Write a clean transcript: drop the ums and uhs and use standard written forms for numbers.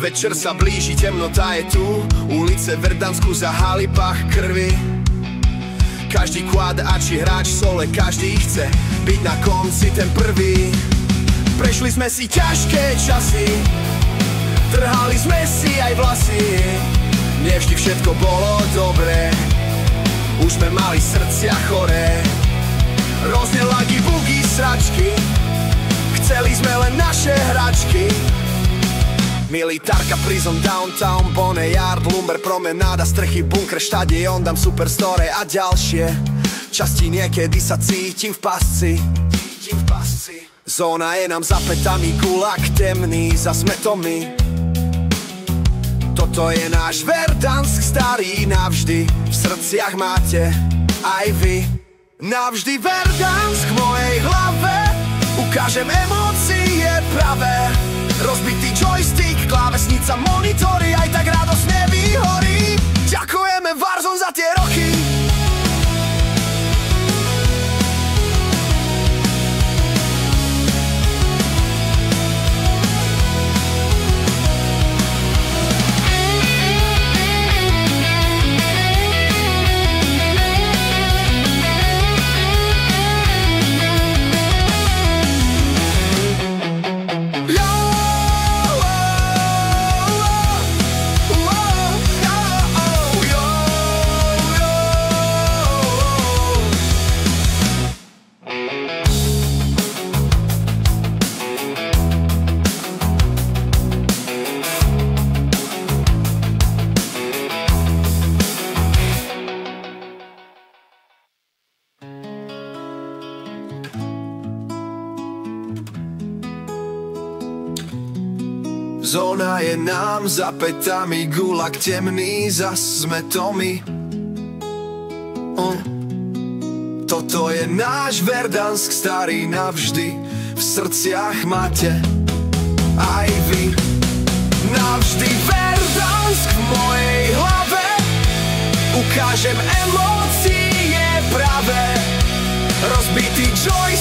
Večer sa blíži, temnota je tu. Ulice Verdansku za halipách krvi. Každý kvád a či hráč sole, každý chce byť na konci ten prvý. Prešli sme si ťažké časy, trhali sme si aj vlasy. Nevždy všetko bolo dobré, už sme mali srdcia choré. Rôzne lagy, bugy, sračky, chceli sme len naše hračky. Militárka, prison, downtown, Boneyard, Lumber, promenáda, strechy, bunkre, štadión, dám superstore a ďalšie časti. Niekedy sa cítim v pasci. Zóna je nám za pätami, gulag temný, zas sme to my. Toto je náš Verdansk starý navždy, v srdciach máte aj vy. Navždy Verdansk v mojej hlave, ukážem emócie pravé. Rozbitý joystick, klávesnica, monitory, aj tak radosne vyhorí. Ďakujeme Warzone za tie roky. Zóna je nám za pätami, gulag temný, zas sme to my. Toto je náš Verdansk starý navždy, v srdciach máte aj vy. Navždy Verdansk v mojej hlave, ukážem emócie pravé. Rozbitý joy